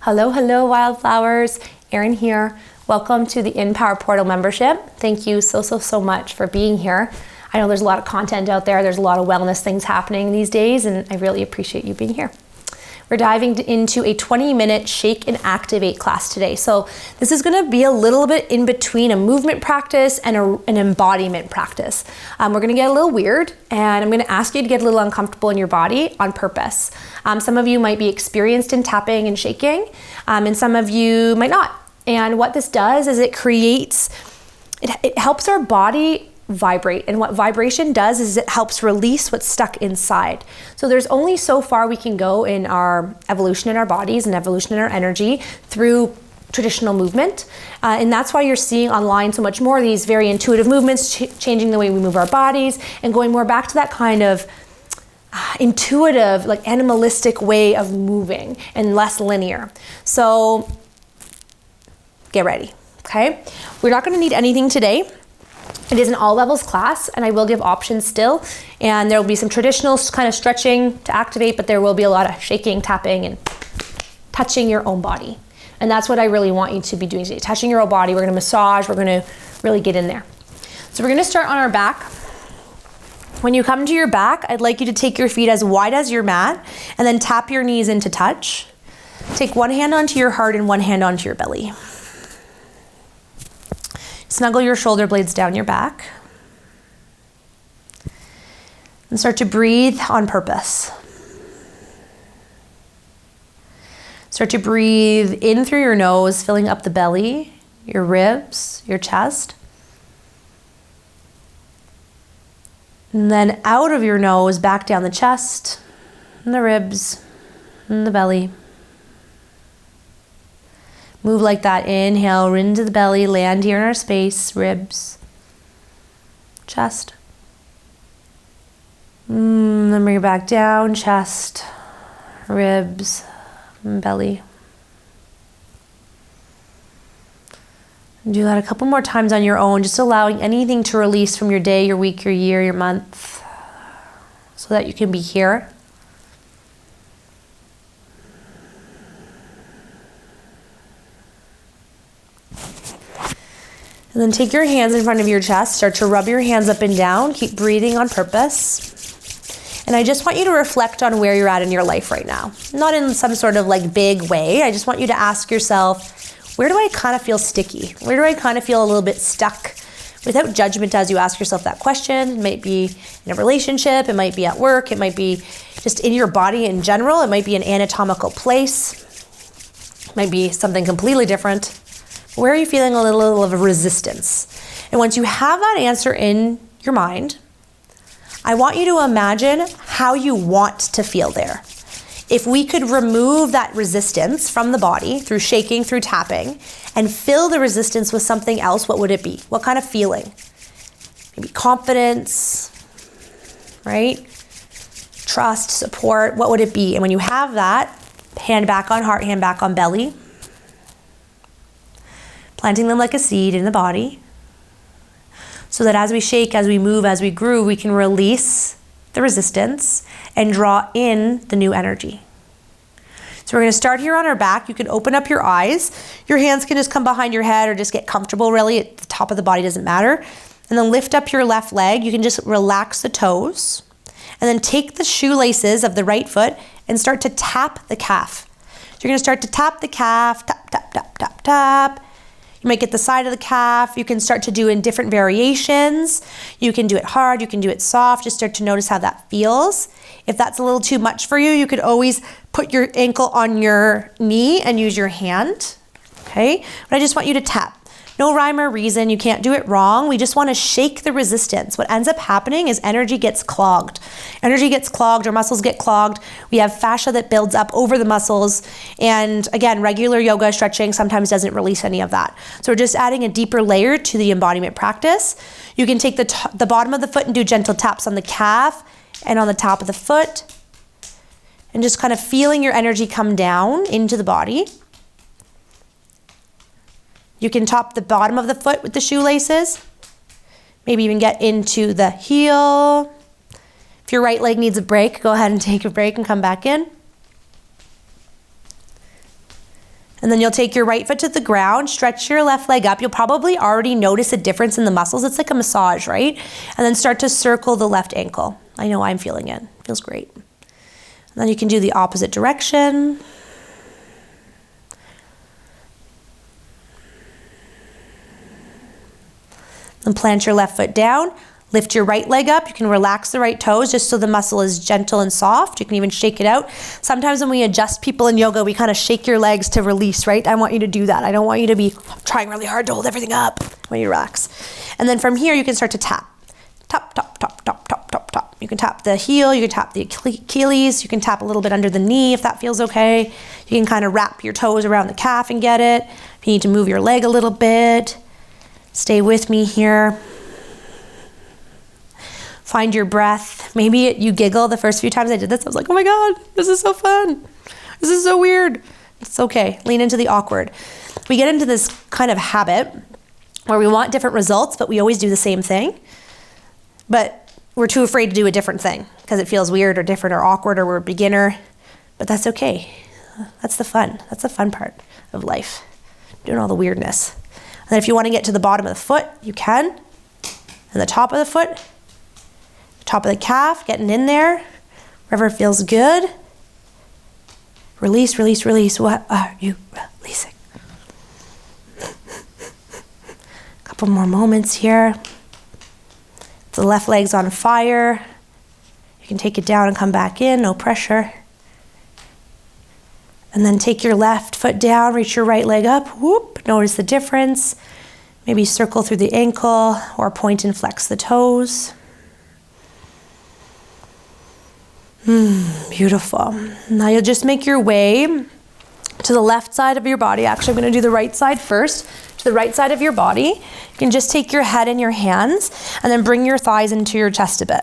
Hello, hello, wildflowers. Erin here. Welcome to the Empower Portal membership. Thank you so much for being here. I know there's a lot of content out there. There's a lot of wellness things happening these days, and I really appreciate you being here. We're diving into a 20-minute shake and activate class today. So this is gonna be a little bit in between a movement practice and an embodiment practice. We're gonna get a little weird, and I'm gonna ask you to get a little uncomfortable in your body on purpose. Some of you might be experienced in tapping and shaking, and some of you might not. And what this does is it helps our body vibrate, and what vibration does is it helps release what's stuck inside. So there's only so far we can go in our evolution in our bodies and evolution in our energy through traditional movement, and that's why you're seeing online so much more of these very intuitive movements, changing the way we move our bodies and going more back to that kind of intuitive, like animalistic way of moving and less linear. So get ready, okay? We're not gonna need anything today. It is an all levels class, and I will give options still, and there will be some traditional kind of stretching to activate, but there will be a lot of shaking, tapping, and touching your own body. And that's what I really want you to be doing today. Touching your own body. We're gonna massage, we're gonna really get in there. So we're gonna start on our back. When you come to your back, I'd like you to take your feet as wide as your mat, and then tap your knees into touch. Take one hand onto your heart and one hand onto your belly. Snuggle your shoulder blades down your back. And start to breathe on purpose. Start to breathe in through your nose, filling up the belly, your ribs, your chest. And then out of your nose, back down the chest, and the ribs, and the belly. Move like that. Inhale into the belly, land here in our space, ribs, chest. Then bring it back down, chest, ribs, and belly. Do that a couple more times on your own, just allowing anything to release from your day, your week, your year, your month, so that you can be here. And then take your hands in front of your chest, start to rub your hands up and down, keep breathing on purpose. And I just want you to reflect on where you're at in your life right now. Not in some sort of like big way. I just want you to ask yourself, where do I kind of feel sticky? Where do I kind of feel a little bit stuck? Without judgment as you ask yourself that question. It might be in a relationship, it might be at work, it might be just in your body in general, it might be an anatomical place, it might be something completely different. Where are you feeling a little of a resistance? And once you have that answer in your mind, I want you to imagine how you want to feel there. If we could remove that resistance from the body through shaking, through tapping, and fill the resistance with something else, what would it be? What kind of feeling? Maybe confidence, right? Trust, support, what would it be? And when you have that, hand back on heart, hand back on belly, planting them like a seed in the body, so that as we shake, as we move, as we groove, we can release the resistance and draw in the new energy. So we're gonna start here on our back. You can open up your eyes. Your hands can just come behind your head or just get comfortable really at the top of the body, doesn't matter. And then lift up your left leg. You can just relax the toes. And then take the shoelaces of the right foot and start to tap the calf. So you're gonna start to tap the calf, tap, tap, tap, tap, tap. You might get the side of the calf. You can start to do in different variations. You can do it hard, you can do it soft. Just start to notice how that feels. If that's a little too much for you, you could always put your ankle on your knee and use your hand, okay? But I just want you to tap. No rhyme or reason, you can't do it wrong. We just wanna shake the resistance. What ends up happening is energy gets clogged. Energy gets clogged, our muscles get clogged. We have fascia that builds up over the muscles. And again, regular yoga stretching sometimes doesn't release any of that. So we're just adding a deeper layer to the embodiment practice. You can take the bottom of the foot and do gentle taps on the calf and on the top of the foot. And just kind of feeling your energy come down into the body. You can top the bottom of the foot with the shoelaces. Maybe even get into the heel. If your right leg needs a break, go ahead and take a break and come back in. And then you'll take your right foot to the ground, stretch your left leg up. You'll probably already notice a difference in the muscles. It's like a massage, right? And then start to circle the left ankle. I know I'm feeling it. It feels great. And then you can do the opposite direction. Then plant your left foot down. Lift your right leg up. You can relax the right toes just so the muscle is gentle and soft. You can even shake it out. Sometimes when we adjust people in yoga, we kind of shake your legs to release, right? I want you to do that. I don't want you to be trying really hard to hold everything up when you relax. And then from here, you can start to tap. Tap, tap, tap, tap, tap, tap, tap. You can tap the heel. You can tap the Achilles. You can tap a little bit under the knee if that feels okay. You can kind of wrap your toes around the calf and get it. If you need to move your leg a little bit, stay with me here. Find your breath. Maybe you giggle the first few times I did this. I was like, oh my God, this is so fun. This is so weird. It's okay. Lean into the awkward. We get into this kind of habit where we want different results, but we always do the same thing. But we're too afraid to do a different thing because it feels weird or different or awkward or we're a beginner. But that's okay. That's the fun. That's the fun part of life. Doing all the weirdness. And then if you want to get to the bottom of the foot, you can. And the top of the foot, top of the calf, getting in there, wherever feels good. Release, release, release. What are you releasing? Couple more moments here. The left leg's on fire. You can take it down and come back in, no pressure. And then take your left foot down, reach your right leg up. Whoop, notice the difference. Maybe circle through the ankle or point and flex the toes. Beautiful. Now you'll just make your way to the left side of your body. Actually, I'm going to do the right side first. To the right side of your body, you can just take your head in your hands and then bring your thighs into your chest a bit.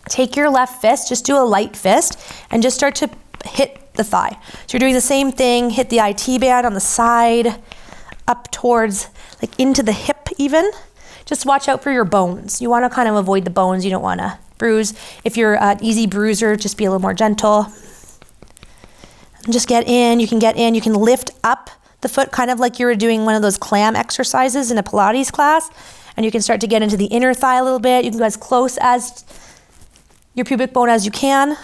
Take your left fist, just do a light fist, and just start to hit the thigh. So you're doing the same thing, hit the IT band on the side, up towards, like into the hip even. Just watch out for your bones. You want to kind of avoid the bones. You don't want to bruise. If you're an easy bruiser, just be a little more gentle. And just get in. You can lift up the foot kind of like you were doing one of those clam exercises in a Pilates class. And you can start to get into the inner thigh a little bit. You can go as close as your pubic bone as you can.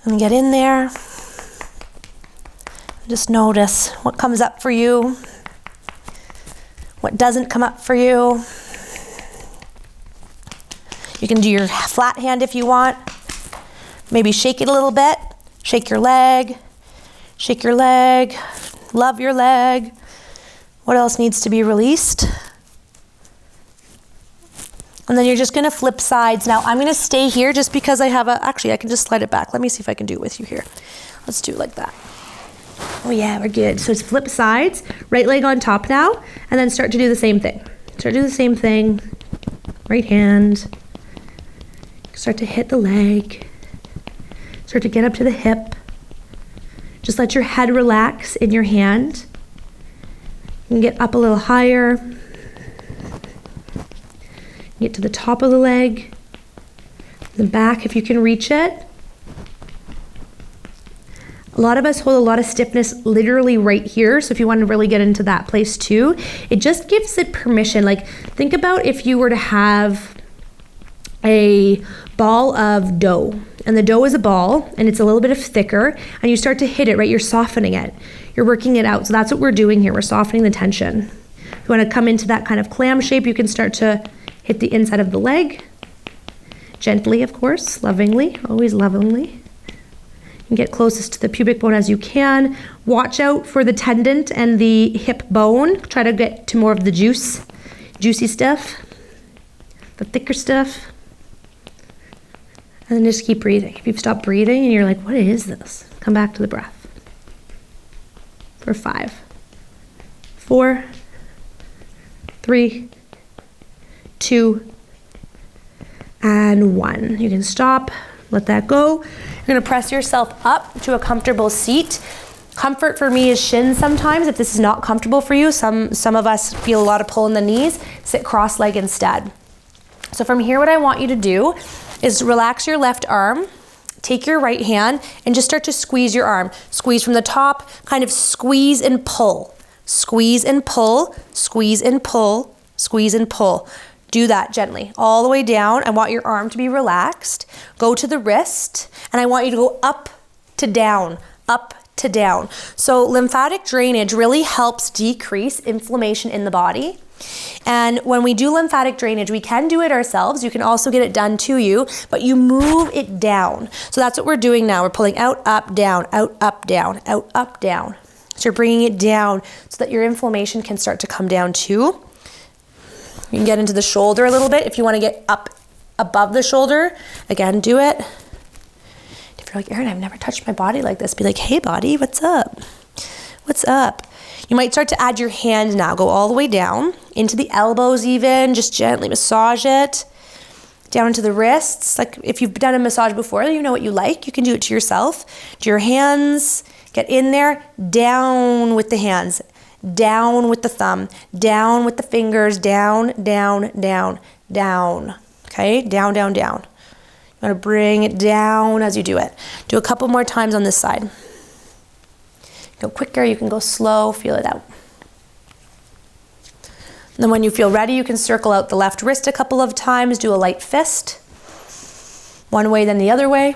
And get in there. Just notice what comes up for you, what doesn't come up for you. You can do your flat hand if you want. Maybe shake it a little bit. Shake your leg. Shake your leg. Love your leg. What else needs to be released? And then you're just going to flip sides. Now I'm going to stay here just because I have actually I can just slide it back. Let me see if I can do it with you here. Let's do it like that. Oh yeah, we're good. So it's flip sides, right leg on top now, and then start to do the same thing. Start to do the same thing. Right hand. Start to hit the leg. Start to get up to the hip. Just let your head relax in your hand. You can get up a little higher. Get to the top of the leg. The back if you can reach it. A lot of us hold a lot of stiffness literally right here. So if you want to really get into that place too, it just gives it permission. Like think about if you were to have a ball of dough and the dough is a ball and it's a little bit of thicker and you start to hit it, right? You're softening it. You're working it out. So that's what we're doing here. We're softening the tension. If you want to come into that kind of clam shape, you can start to hit the inside of the leg. Gently, of course, lovingly, always lovingly. And get closest to the pubic bone as you can. Watch out for the tendon and the hip bone. Try to get to more of the juicy stuff, the thicker stuff. And then just keep breathing. If you've stopped breathing and you're like, what is this? Come back to the breath. For 5, 4, 3, 2, and 1. You can stop, let that go. You're gonna press yourself up to a comfortable seat. Comfort for me is shins sometimes. If this is not comfortable for you, some of us feel a lot of pull in the knees, sit cross-legged instead. So from here, what I want you to do is relax your left arm, take your right hand and just start to squeeze your arm. Squeeze from the top, kind of squeeze and pull. Squeeze and pull, squeeze and pull, squeeze and pull. Do that gently, all the way down. I want your arm to be relaxed. Go to the wrist, and I want you to go up to down, up to down. So lymphatic drainage really helps decrease inflammation in the body. And when we do lymphatic drainage, we can do it ourselves. You can also get it done to you, but you move it down. So that's what we're doing now. We're pulling out, up, down, out, up, down, out, up, down. So you're bringing it down so that your inflammation can start to come down too. You can get into the shoulder a little bit. If you want to get up above the shoulder, again, do it. If you're like, Erin, I've never touched my body like this, be like, hey, body, what's up? What's up? You might start to add your hand now. Go all the way down into the elbows even. Just gently massage it. Down into the wrists. Like if you've done a massage before, you know what you like. You can do it to yourself. Do your hands. Get in there. Down with the hands. Down with the thumb. Down with the fingers. Down, down, down, down. Okay? Down, down, down. You want to bring it down as you do it. Do a couple more times on this side. Go quicker, you can go slow, feel it out. And then when you feel ready, you can circle out the left wrist a couple of times, do a light fist. One way, then the other way.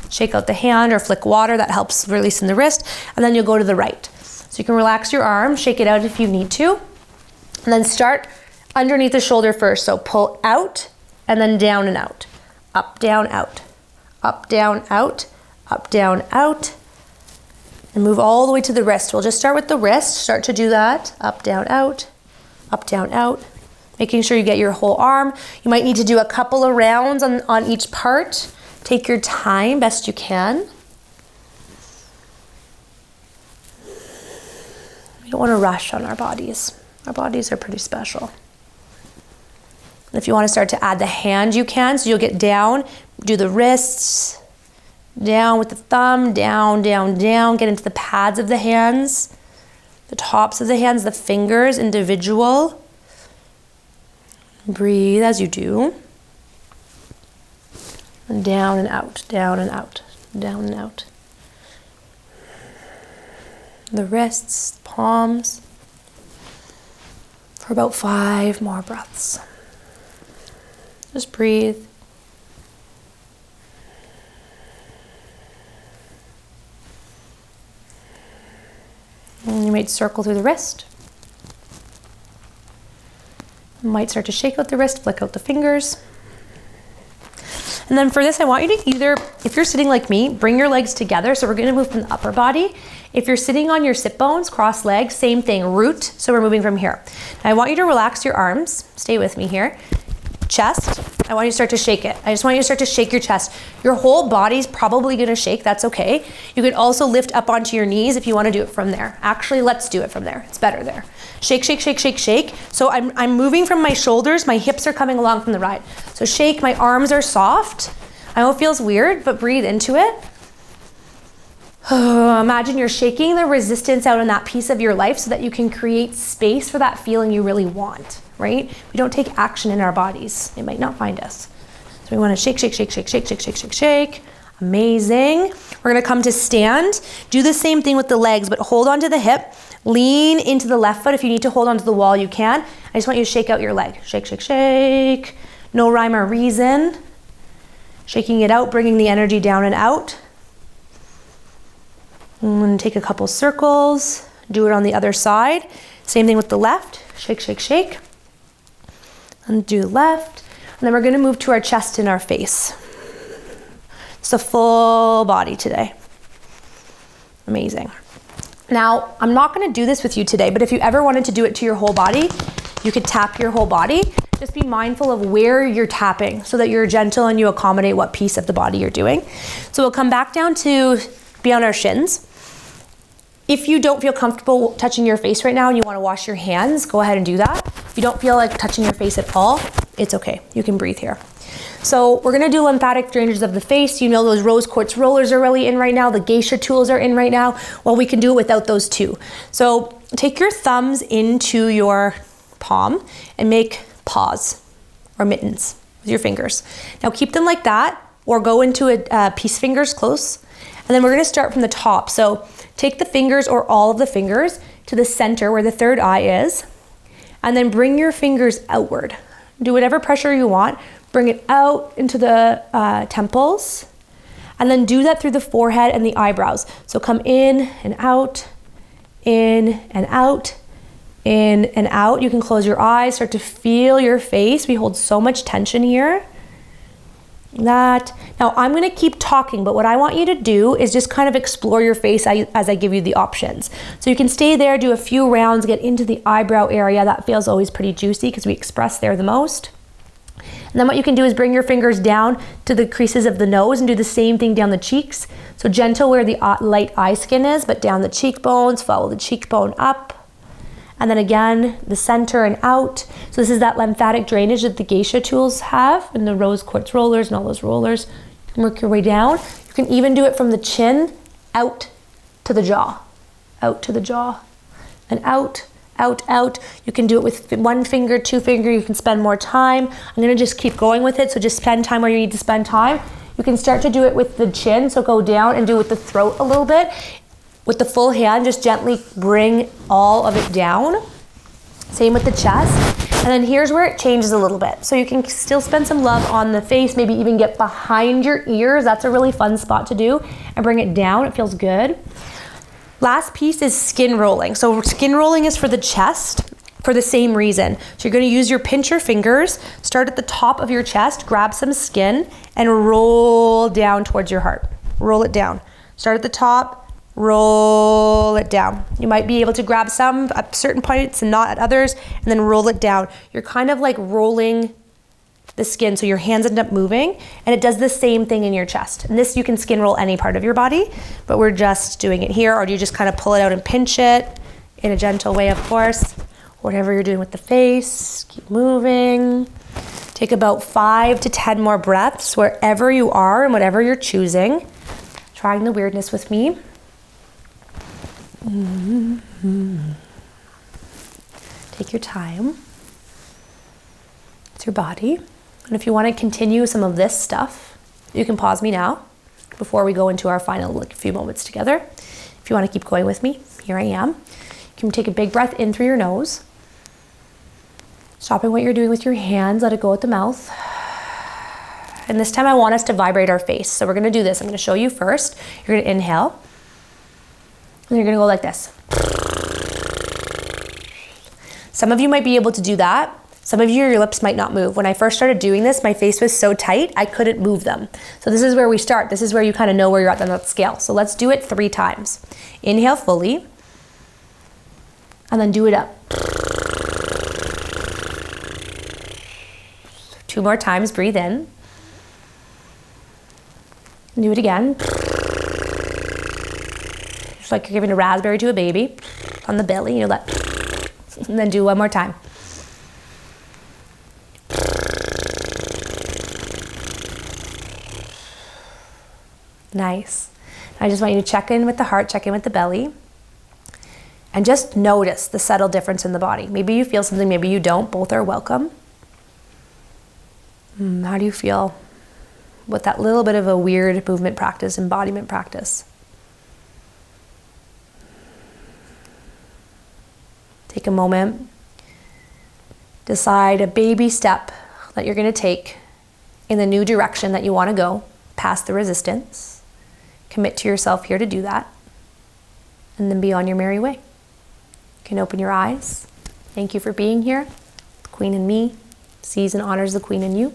Shake out the hand or flick water, that helps releasing the wrist. And then you'll go to the right. So you can relax your arm, shake it out if you need to. And then start underneath the shoulder first. So pull out and then down and out. Up, down, out. Up, down, out. Up, down, out. And move all the way to the wrist. We'll just start with the wrist. Start to do that. Up, down, out. Up, down, out. Making sure you get your whole arm. You might need to do a couple of rounds on each part. Take your time best you can. We don't want to rush on our bodies. Our bodies are pretty special. And if you want to start to add the hand, you can. So you'll get down, do the wrists, down with the thumb, down, down, down. Get into the pads of the hands, the tops of the hands, the fingers, individual. Breathe as you do. And down and out, down and out, down and out. The wrists, palms. For about 5 more breaths. Just breathe. And you might circle through the wrist. You might start to shake out the wrist, flick out the fingers. And then for this, I want you to either, if you're sitting like me, bring your legs together. So we're going to move from the upper body. If you're sitting on your sit bones, cross legs, same thing, root. So we're moving from here. Now I want you to relax your arms. Stay with me here. Chest, I want you to start to shake it. I just want you to start to shake your chest. Your whole body's probably gonna shake, that's okay. You could also lift up onto your knees if you wanna do it from there. Actually, let's do it from there. It's better there. Shake, shake, shake, shake, shake. So I'm moving from my shoulders, my hips are coming along from the right. So shake, my arms are soft. I know it feels weird, but breathe into it. Imagine you're shaking the resistance out in that piece of your life so that you can create space for that feeling you really want, right? We don't take action in our bodies. It might not find us. So we want to shake, shake, shake, shake, shake, shake, shake, shake, shake. Amazing. We're going to come to stand. Do the same thing with the legs, but hold onto the hip. Lean into the left foot. If you need to hold onto the wall, you can. I just want you to shake out your leg. Shake, shake, shake. No rhyme or reason. Shaking it out, bringing the energy down and out. And take a couple circles. Do it on the other side. Same thing with the left. Shake, shake, shake. And do the left. And then we're going to move to our chest and our face. It's a full body today. Amazing. Now, I'm not going to do this with you today, but if you ever wanted to do it to your whole body, you could tap your whole body. Just be mindful of where you're tapping so that you're gentle and you accommodate what piece of the body you're doing. So we'll come back down to be on our shins. If you don't feel comfortable touching your face right now and you want to wash your hands, go ahead and do that. If you don't feel like touching your face at all, it's okay. You can breathe here. So we're going to do lymphatic drainage of the face. You know those rose quartz rollers are really in right now. The geisha tools are in right now. Well, we can do it without those too. So take your thumbs into your palm and make paws or mittens with your fingers. Now keep them like that. or go into a peace fingers close. And then we're gonna start from the top. So take the fingers or all of the fingers to the center where the third eye is, and then bring your fingers outward. Do whatever pressure you want. Bring it out into the temples, and then do that through the forehead and the eyebrows. So come in and out, in and out, in and out. You can close your eyes, start to feel your face. We hold so much tension here. That. Now I'm gonna keep talking, but what I want you to do is just kind of explore your face as I give you the options. So you can stay there, do a few rounds, get into the eyebrow area. That feels always pretty juicy because we express there the most. And then what you can do is bring your fingers down to the creases of the nose and do the same thing down the cheeks. So gentle where the light eye skin is, but down the cheekbones, follow the cheekbone up. And then again, the center and out. So this is that lymphatic drainage that the geisha tools have, and the rose quartz rollers and all those rollers. You can work your way down. You can even do it from the chin out to the jaw. Out to the jaw. And out, out, out. You can do it with one finger, two finger. You can spend more time. I'm gonna just keep going with it, so just spend time where you need to spend time. You can start to do it with the chin, so go down and do it with the throat a little bit. With the full hand, just gently bring all of it down. Same with the chest. And then here's where it changes a little bit. So you can still spend some love on the face, maybe even get behind your ears. That's a really fun spot to do. And bring it down, it feels good. Last piece is skin rolling. So skin rolling is for the chest for the same reason. So you're gonna use your pincher fingers, start at the top of your chest, grab some skin, and roll down towards your heart. Roll it down. Start at the top, roll it down. You might be able to grab some at certain points and not at others, and then roll it down. You're kind of like rolling the skin, so your hands end up moving, and it does the same thing in your chest. And this, you can skin roll any part of your body, but we're just doing it here, or do you just kind of pull it out and pinch it in a gentle way, of course. Whatever you're doing with the face, keep moving. Take about 5 to 10 more breaths wherever you are and whatever you're choosing. Trying the weirdness with me. Mm-hmm. Take your time. It's your body. And if you want to continue some of this stuff, you can pause me now before we go into our final few moments together. If you want to keep going with me, here I am. You can take a big breath in through your nose. Stopping what you're doing with your hands, let it go at the mouth. And this time I want us to vibrate our face. So we're going to do this. I'm going to show you first. You're going to inhale. And you're gonna go like this. Some of you might be able to do that. Some of you, your lips might not move. When I first started doing this, my face was so tight, I couldn't move them. So this is where we start. This is where you kind of know where you're at on that scale. So let's do it 3 times. Inhale fully, and then do it up. 2 more times, breathe in. And do it again. Just like you're giving a raspberry to a baby on the belly, and then do 1 more time. Nice. I just want you to check in with the heart, check in with the belly, and just notice the subtle difference in the body. Maybe you feel something, maybe you don't. Both are welcome. How do you feel with that little bit of a weird movement practice, embodiment practice? Take a moment, decide a baby step that you're going to take in the new direction that you want to go, past the resistance. Commit to yourself here to do that, and then be on your merry way. You can open your eyes. Thank you for being here. The Queen in me sees and honors the Queen in you,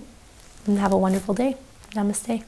and have a wonderful day. Namaste.